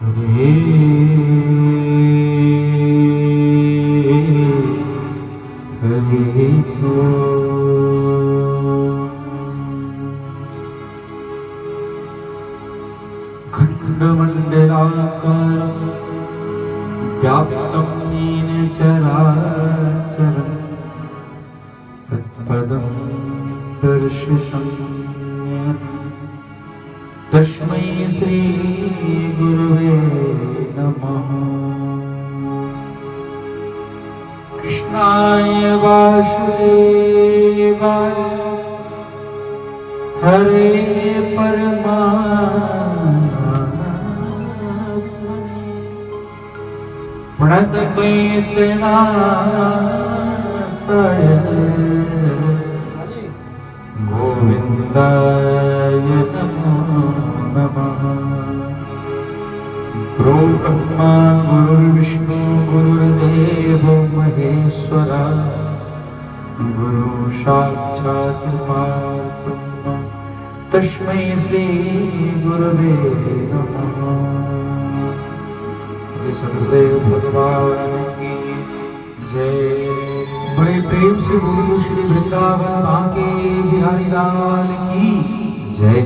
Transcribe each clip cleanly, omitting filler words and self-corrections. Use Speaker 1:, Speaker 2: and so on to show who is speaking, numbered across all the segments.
Speaker 1: हरे हरे खण्डमण्डलाकारं व्याप्तं येन चराचरं तत्पदं दर्शितं येन तस्मै श्री गुरवे नमः। कृष्णाय वासुदेवाय हरे परमात्मने प्रणतक्लेशनाशाय गोविन्दाय नमो नमः। गुरु ब्रह्मा गुरुर्विष्णु गुरुर्देवो महेश्वरा गुरु साक्षात् परब्रह्म तस्मै श्री गुरवे नमः। सतगुरुदेव भगवान की जय। बड़े प्रेम से बोलो श्री वृंदावन बांके बिहारी लाल की जय।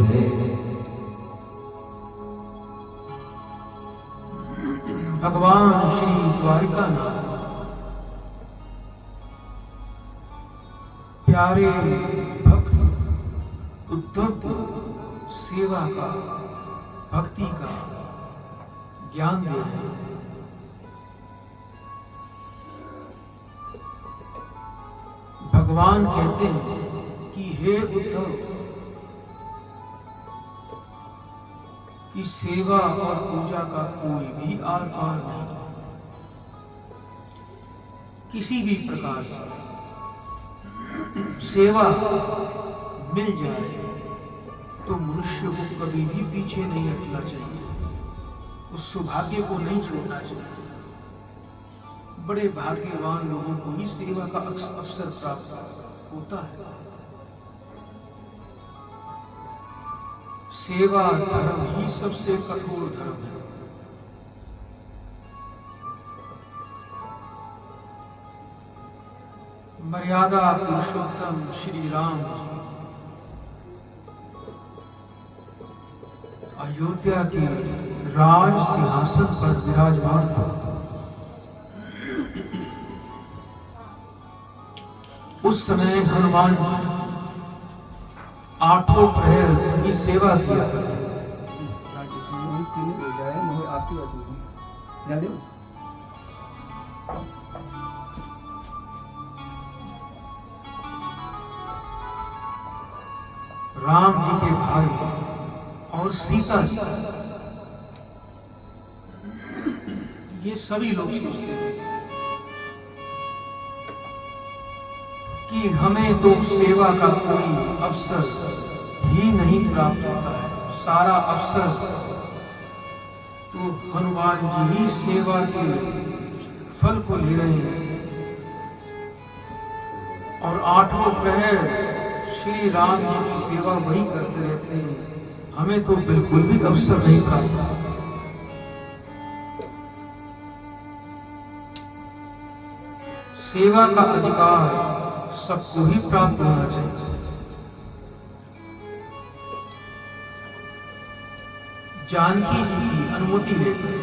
Speaker 1: भगवान श्री द्वारिकानाथ प्यारे भक्त उद्धव को सेवा का भक्ति का ज्ञान दे रहे हैं। भगवान कहते हैं कि हे उद्धव की सेवा और पूजा का कोई भी आर पार नहीं। किसी भी प्रकार से सेवा मिल जाए तो मनुष्य को कभी भी पीछे नहीं हटना चाहिए, उस सौभाग्य को नहीं छोड़ना चाहिए। बड़े भाग्यवान लोगों को ही सेवा का अवसर प्राप्त होता है। सेवा धर्म ही सबसे कठोर धर्म है। मर्यादा पुरुषोत्तम श्री राम जी अयोध्या के राज सिंहासन पर विराजमान थे। उस समय हनुमान जी आठों प्रहर की सेवा किया करते थे। राम जी के भाई और सीता जी ये सभी लोग सोचते थे कि हमें तो सेवा का कोई अवसर ही नहीं प्राप्त होता है। सारा अवसर तो हनुमान जी ही सेवा के फल को ले रहे हैं और आठों प्रहर श्री राम जी की सेवा वही करते रहते हैं। हमें तो बिल्कुल भी अवसर नहीं प्राप्त। सेवा का अधिकार सबको ही प्राप्त होना चाहिए। जानकी जी की अनुमति लेकर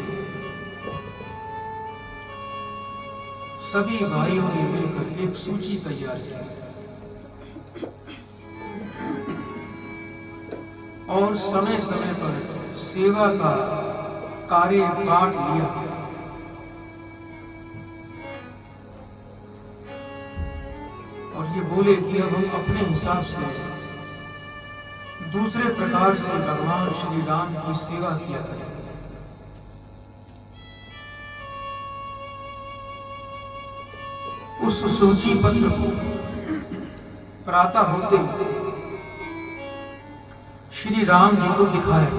Speaker 1: सभी भाइयों ने मिलकर एक सूची तैयार की और समय समय पर सेवा का कार्य बांट लिया। और ये बोले कि अब हम अपने हिसाब से दूसरे प्रकार से भगवान श्री राम की सेवा किया करें। उस सूची पत्र को प्रातः होते ही श्री राम जी को दिखाया।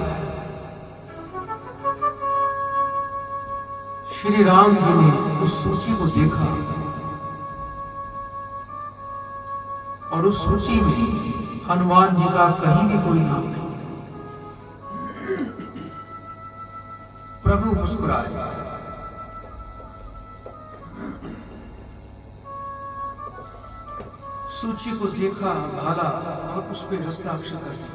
Speaker 1: श्री राम जी ने उस सूची को देखा और उस सूची में हनुमान जी का कहीं भी कोई नाम नहीं था। प्रभु मुस्कुराए। सूची को देखा, भाला और उस पे हस्ताक्षर कर दिया।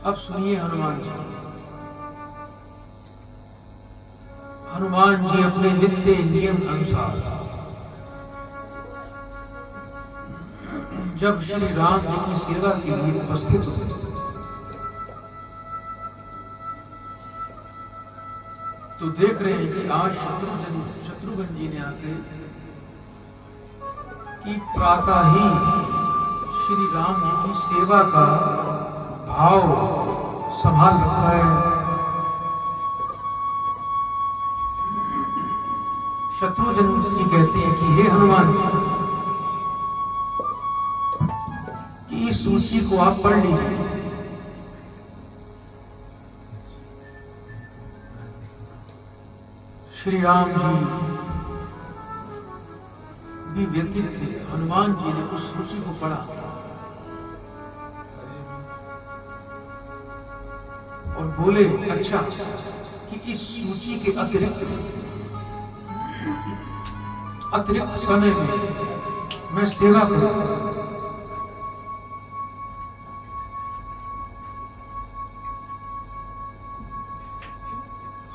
Speaker 1: अब सुनिए हनुमान जी। हनुमान जी अपने नित्य नियम अनुसार जब श्री राम जी की सेवा के लिए उपस्थित हुए तो देख रहे हैं कि आज शत्रुघ्न जी ने आके कि प्रातः ही श्री राम जी की सेवा का भाव संभाल रखा है। शत्रुघ्न जी कहते हैं कि हे हनुमान जी, कि इस सूची को आप पढ़ लीजिए। श्री राम जी भी व्यतीत थे। हनुमान जी ने उस सूची को पढ़ा और बोले, अच्छा कि इस सूची के अतिरिक्त समय में मैं सेवा करूं।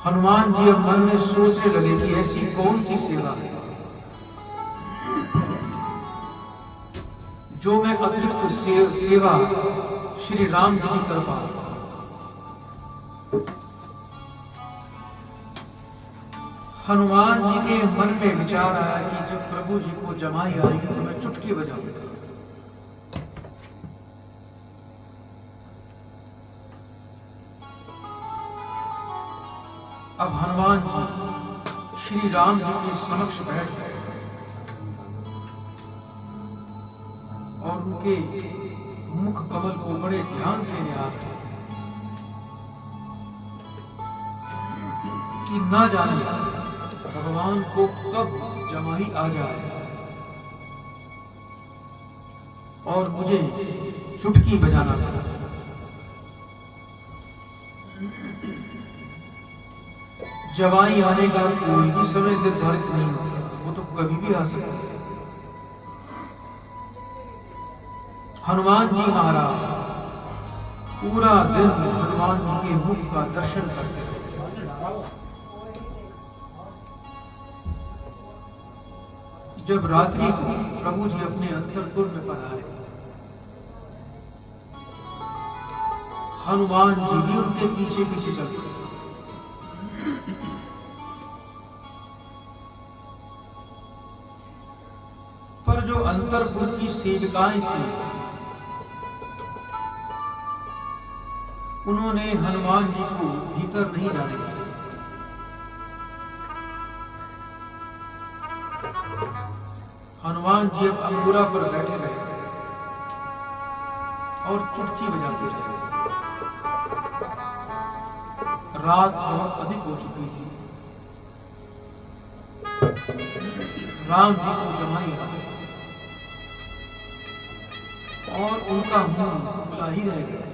Speaker 1: हनुमान जी अब मन में सोचने लगे कि ऐसी कौन सी सेवा है जो मैं अतिरिक्त सेवा श्री राम जी की कर पाऊं। हनुमान जी के मन में विचार आया कि जब प्रभु जी को जमाई आएगी तो मैं चुटकी बजाऊंगा। अब हनुमान जी श्री राम जी के समक्ष बैठ गए और उनके मुख कमल को बड़े ध्यान से निहारते कि ना जाने भगवान को कब जमाई आ जाए और मुझे चुटकी बजाना पड़ा। जवाई आने का कोई भी समय निर्धारित नहीं होता, वो तो कभी भी आ सकता है। हनुमान जी महाराज पूरा दिन हनुमान जी के मुख का दर्शन करते रहे। जब रात्रि को प्रभु जी अपने अंतरपुर में पधारे, हनुमान जी भी उनके पीछे पीछे चलते। पर जो अंतरपुर की सेविकाएं थी, उन्होंने हनुमान जी को भीतर नहीं जाने दिया। हनुमान जी अब अंगूरा पर बैठे रहे और चुटकी बजाते रहे। रात बहुत अधिक हो चुकी थी। राम जी को जमाई आ गई और उनका मुंह खुला ही रह गया।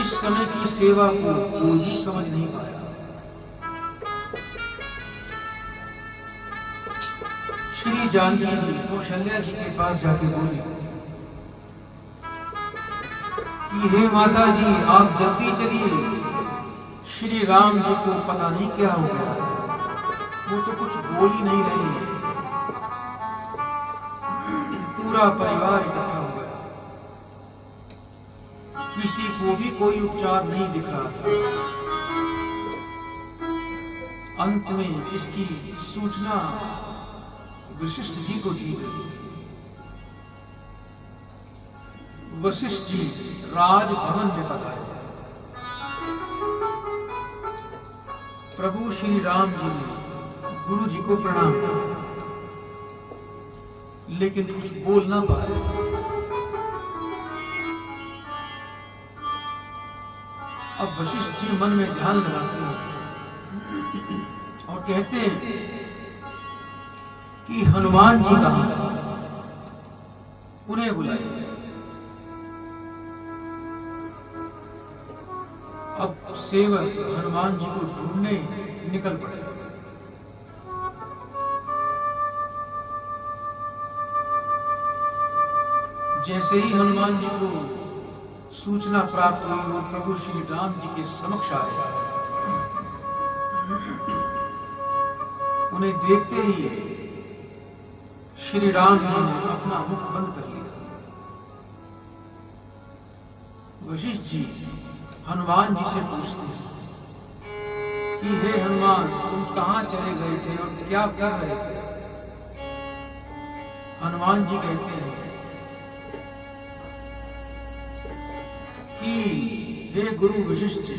Speaker 1: इस समय की सेवा को कोई भी समझ नहीं पाया। श्री जानकी जी कौशल्या जी के पास जाके बोली कि हे माता जी, आप जल्दी चलिए, श्री राम जी को पता नहीं क्या हो गया, वो तो कुछ बोल ही नहीं रहे। पूरा परिवार इकट्ठा हो गया, किसी को भी कोई उपचार नहीं दिख रहा था। अंत में इसकी सूचना वशिष्ठ जी को दी गई। वशिष्ठ जी राजभवन में पधारे। प्रभु श्री राम जी ने गुरु जी को प्रणाम किया, लेकिन कुछ बोल ना पाए। अब वशिष्ठ जी मन में ध्यान लगाते हैं और कहते हैं कि हनुमान जी कहां, उन्हें बुलाइए। अब सेवक हनुमान जी को ढूंढने निकल पड़े। जैसे ही हनुमान जी को सूचना प्राप्त हुई और प्रभु श्री राम जी के समक्ष आए, उन्हें देखते ही श्री राम जी ने अपना मुख बंद कर लिया। वशिष्ठ जी हनुमान जी से पूछते हैं कि हे हनुमान, तुम कहां चले गए थे और क्या कर रहे थे? हनुमान जी कहते हैं कि हे गुरु वशिष्ठ जी,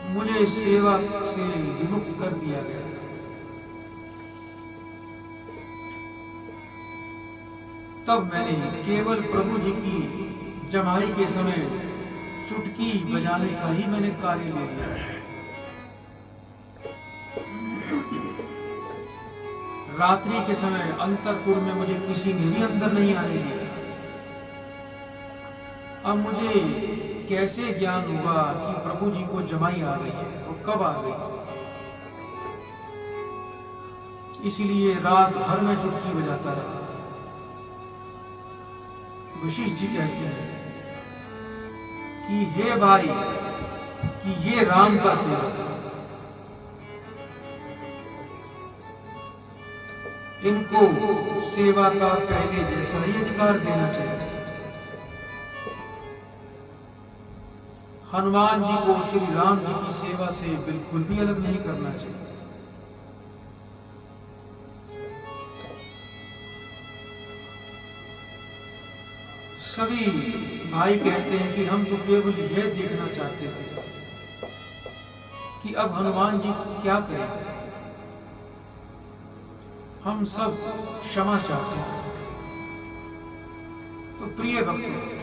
Speaker 1: मुझे सेवा से विमुक्त कर दिया गया। तब मैंने केवल प्रभु जी की जमाई के समय चुटकी बजाने का ही मैंने कार्य ले लिया। रात्रि के समय अंतरपुर में मुझे किसी ने भी अंदर नहीं आने दिया। अब मुझे कैसे ज्ञान हुआ कि प्रभु जी को जमाई आ गई है और कब आ गई है? इसलिए रात भर में चुटकी बजाता रहा। वशिष्ठ जी कहते हैं कि हे भाई, कि ये राम का सेवक है, इनको सेवा का पहले जैसा ही अधिकार देना चाहिए। हनुमान जी को श्री राम जी की सेवा से बिल्कुल भी अलग नहीं करना चाहिए। सभी भाई कहते हैं कि हम तो केवल यह देखना चाहते थे कि अब हनुमान जी क्या करेंगे। हम सब क्षमा चाहते हैं। तो प्रिय भक्त,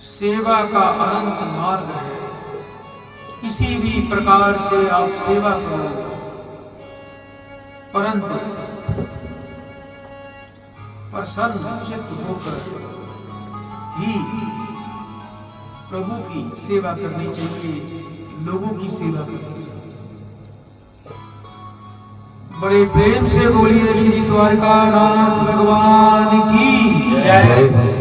Speaker 1: सेवा का अनंत मार्ग है। किसी भी प्रकार से आप सेवा करो, परंतु प्रसन्न चित्त होकर ही प्रभु की सेवा करनी चाहिए, लोगों की सेवा करनी चाहिए। बड़े प्रेम से बोलिए श्री द्वारकानाथ भगवान की जय।